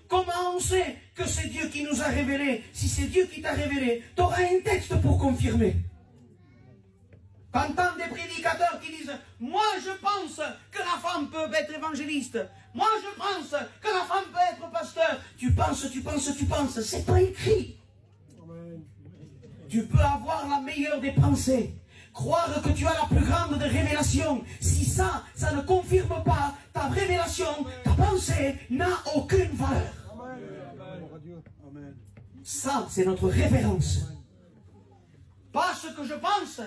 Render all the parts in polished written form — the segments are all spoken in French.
comment on sait que c'est Dieu qui nous a révélé? Si c'est Dieu qui t'a révélé, tu auras un texte pour confirmer. T'entends des prédicateurs qui disent « Moi, je pense que la femme peut être évangéliste. Moi, je pense que la femme peut être pasteur. » Tu penses. C'est pas écrit. Tu peux avoir la meilleure des pensées. Croire que tu as la plus grande des révélations. Si ça ne confirme pas ta révélation, ta pensée n'a aucune valeur. Ça, c'est notre révérence. Pas ce que je pense,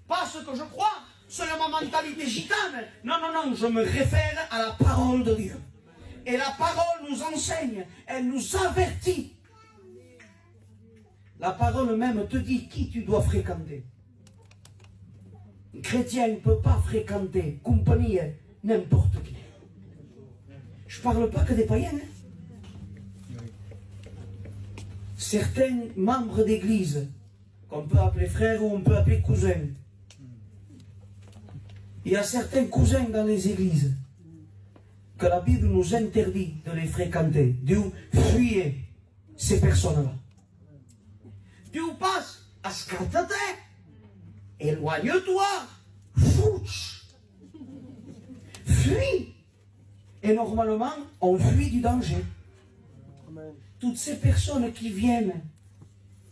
pas ce que je crois, selon ma mentalité gitane. Non, je me réfère à la parole de Dieu. Et la parole nous enseigne, elle nous avertit. La parole même te dit qui tu dois fréquenter. Un chrétien ne peut pas fréquenter, compagnie, n'importe qui. Je ne parle pas que des païens. Certains membres d'église, qu'on peut appeler frères ou on peut appeler cousins. Il y a certains cousins dans les églises que la Bible nous interdit de les fréquenter. Dieu, fuyez ces personnes-là. Dieu passe à ce qu'on te dit. Éloigne-toi. Fouche. Fuis. Et normalement, on fuit du danger. Amen. Toutes ces personnes qui viennent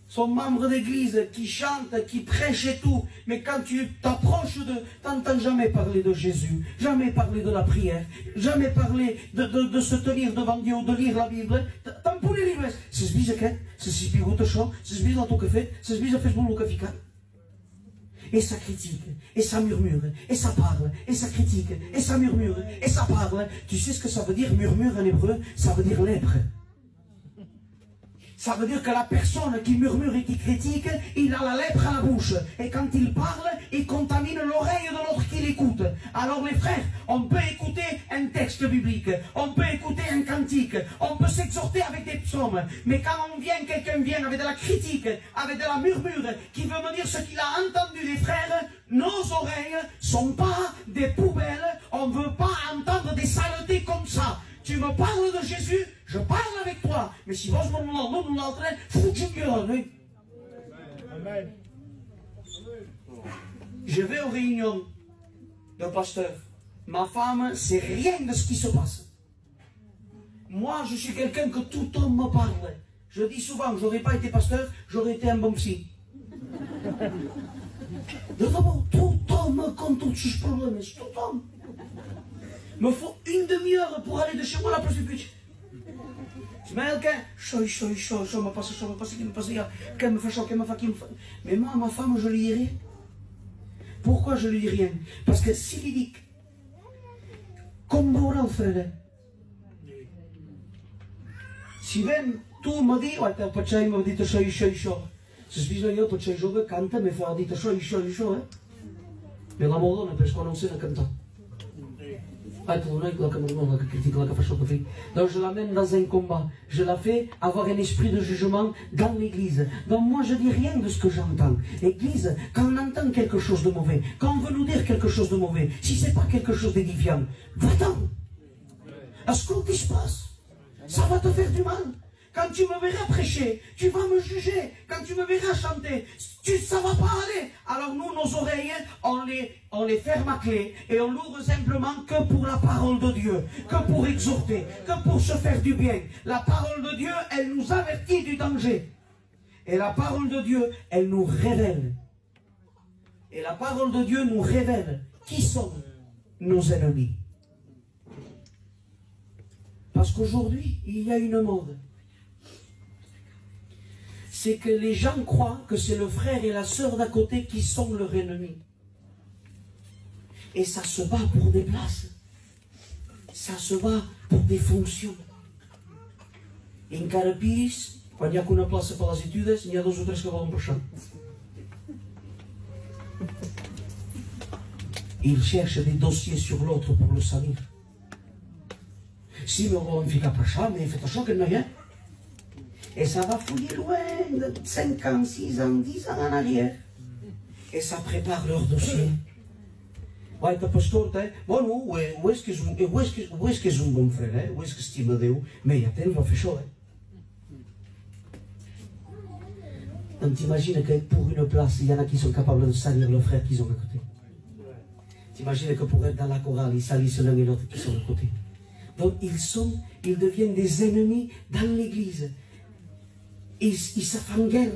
sont membres d'église, qui chantent, qui prêchent et tout. Mais quand tu t'approches t'entends jamais parler de Jésus, jamais parler de la prière, jamais parler de se tenir devant Dieu, de lire la Bible. T'en peux les livres. C'est ce que c'est ce que c'est ce que fait, c'est ce que Facebook le fait. Et ça critique, et ça murmure, et ça parle, et ça critique, et ça murmure, et ça parle. Tu sais ce que ça veut dire murmure en hébreu? Ça veut dire lèpre. Ça veut dire que la personne qui murmure et qui critique, il a la lèpre à la bouche. Et quand il parle, il contamine l'oreille de l'autre qui l'écoute. Alors les frères, on peut écouter un texte biblique, on peut écouter un cantique, on peut s'exhorter avec des psaumes. Mais quand quelqu'un vient avec de la critique, avec de la murmure, qui veut me dire ce qu'il a entendu des frères, nos oreilles sont pas des poubelles, on ne veut pas entendre des saletés comme ça. Tu me parles de Jésus, je parle avec toi. Mais si vous nous l'entraînez, foutu-le. Amen. Je vais aux réunions de pasteurs. Ma femme, c'est rien de ce qui se passe. Moi, je suis quelqu'un que tout homme me parle. Je dis souvent, j'aurais pas été pasteur, j'aurais été un bon psy. D'abord, tout homme compte tous ces problèmes, tout homme. Me faut une demi-heure pour aller de chez moi à la place du but. Je mets quelqu'un, chaud, me passe, qu'elle me fait chaud, qu'elle me fait. Mais moi, ma femme, je lui dis rien. Pourquoi je lui dis rien? Parce que s'il dit, comme vous le frère, si ben, tu me dis, ouais, t'as pas de chaud, me dit, chaud. Se spisa io, tu c'hai giove, canta, mi fa, dit, chaud, Mais la moda non, parce qu'on sait la cantar. Donc je l'amène dans un combat, je la fais avoir un esprit de jugement dans l'église. Donc moi je dis rien de ce que j'entends. L'église, quand on entend quelque chose de mauvais, quand on veut nous dire quelque chose de mauvais, si c'est pas quelque chose d'édifiant, va-t'en. Est-ce que tu se passe? Ça va te faire du mal. Quand tu me verras prêcher, tu vas me juger. Quand tu me verras chanter, ça va pas aller. Alors nous, nos oreilles, on les ferme à clé et on l'ouvre simplement que pour la parole de Dieu, que pour exhorter, que pour se faire du bien. La parole de Dieu, elle nous avertit du danger. Et la parole de Dieu, elle nous révèle. Et la parole de Dieu nous révèle qui sont nos ennemis. Parce qu'aujourd'hui, il y a une mode. C'est que les gens croient que c'est le frère et la sœur d'à côté qui sont leur ennemi. Et ça se bat pour des places. Ça se bat pour des fonctions. Et en Carapis, quand il n'y a qu'une place pour les études, il y a 2 ou 3 qui vont prochain. Ils cherchent des dossiers sur l'autre pour le salir. Si on ne fait qu'à prochain, mais faites attention qu'il n'y a rien. Et ça va fouiller loin de 5 ans, 6 ans, 10 ans en arrière. Et ça prépare leur dossier. Ouais, t'as pastor, t'es. Bon, non, où est-ce que je un bon frère, hein? Où est-ce que estime Dieu? Mais il y a tellement fait chaud, hein? Donc t'imagines que pour une place, il y en a qui sont capables de salir le frère qu'ils ont à côté. T'imagines que pour être dans la chorale, ils salissent l'un et l'autre qui sont à côté. Donc ils deviennent des ennemis dans l'église. Ils se font guerre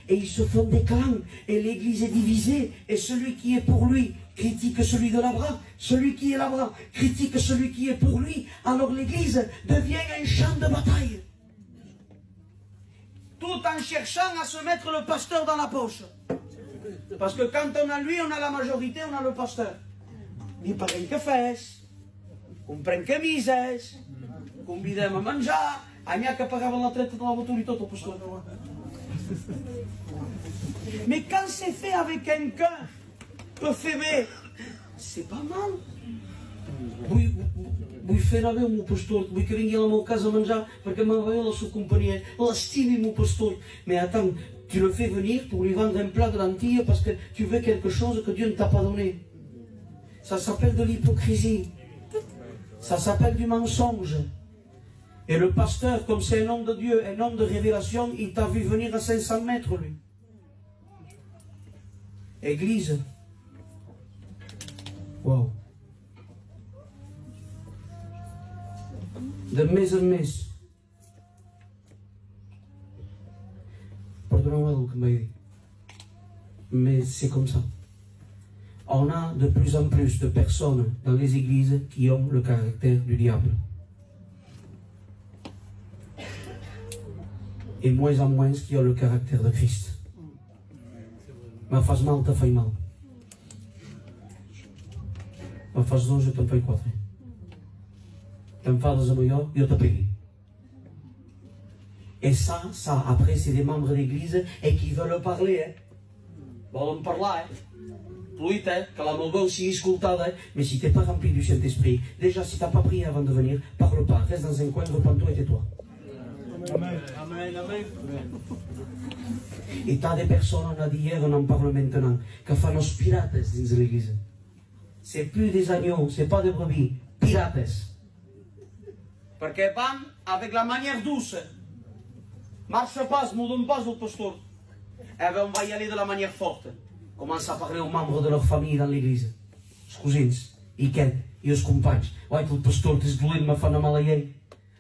et ils se font des clans et l'église est divisée et celui qui est pour lui critique celui de là-bas, celui qui est là-bas critique celui qui est pour lui. Alors l'église devient un champ de bataille. Tout en cherchant à se mettre le pasteur dans la poche. Parce que quand on a lui, on a la majorité, on a le pasteur. Ni parlem que fes, comprem camises, convidem a menjar, allà que pagaven la treta de la voiture i tot el pastor. Mais quand c'est fait avec quelqu'un que fait bé, c'est pas mal. Vull fer anar bé el meu pastor, vull que vingui a la meva casa a menjar perquè m'agrada la seva companyia, l'estimi mon pastor. Mais attends, tu le fais venir pour lui vendre un plat de lentilles parce que tu veux quelque chose que Dieu ne t'a pas donné. Ça s'appelle de l'hypocrisie. Ça s'appelle du mensonge. Et le pasteur, comme c'est un homme de Dieu, un homme de révélation, il t'a vu venir à 500 mètres, lui. Église. Wow. De mes en mes. Pardonnez-moi le que m'a dit. Mais c'est comme ça. On a de plus en plus de personnes dans les églises qui ont le caractère du diable. Et moins en moins qui ont le caractère de Christ. Ma fas mal, te fai mal. Ma fas dos, je te'n fai quatre. T'enfades amb jo, jo te pegui. Et ça, après, c'est des membres d'église et qui veulent parler, hein. Volen parlar, hein. Pluit, hein, que la meva veu sigui escoltada, hein. Mais si t'es pas rempli du Saint-Esprit, déjà si t'as pas prié avant de venir, parle pas, reste dans un coin, repens-toi et tais-toi. Amen. Amen, amen. Et t'as des personnes, on a dit hier, on en parle maintenant, que fan els pirates dins l'église. C'est plus des agneaux, c'est pas des brebis, pirates. Perquè van avec la manière douce. Marche pas, me donne pas le pasteur. Et on va y aller de la manière forte. Commence à parler aux membres de leur famille dans l'église. Els cosins, i què? I els companys. Oi, que el pastor t'és dolent, me fa una mala llei.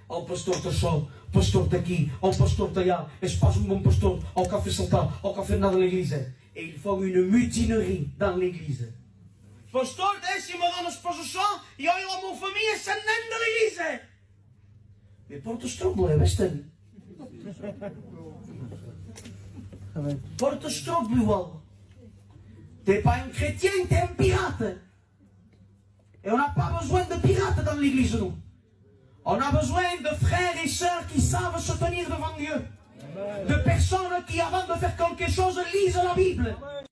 El pastor d'això, el pastor d'aquí, el pastor d'allà, és pas un bon pastor, el que ha fait saltar, el que ha fait anar de l'église. Et ils font une mutinerie dans l'église. Pastor, si me dones pas això, jo i la meva família se'n anem de l'église. Mais portes problème, Estelle. Portes problème. T'es pas un chrétien, t'es un pirate. Et on n'a pas besoin de pirates dans l'église, nous. On a besoin de frères et sœurs qui savent se tenir devant Dieu. De personnes qui, avant de faire quelque chose, lisent la Bible.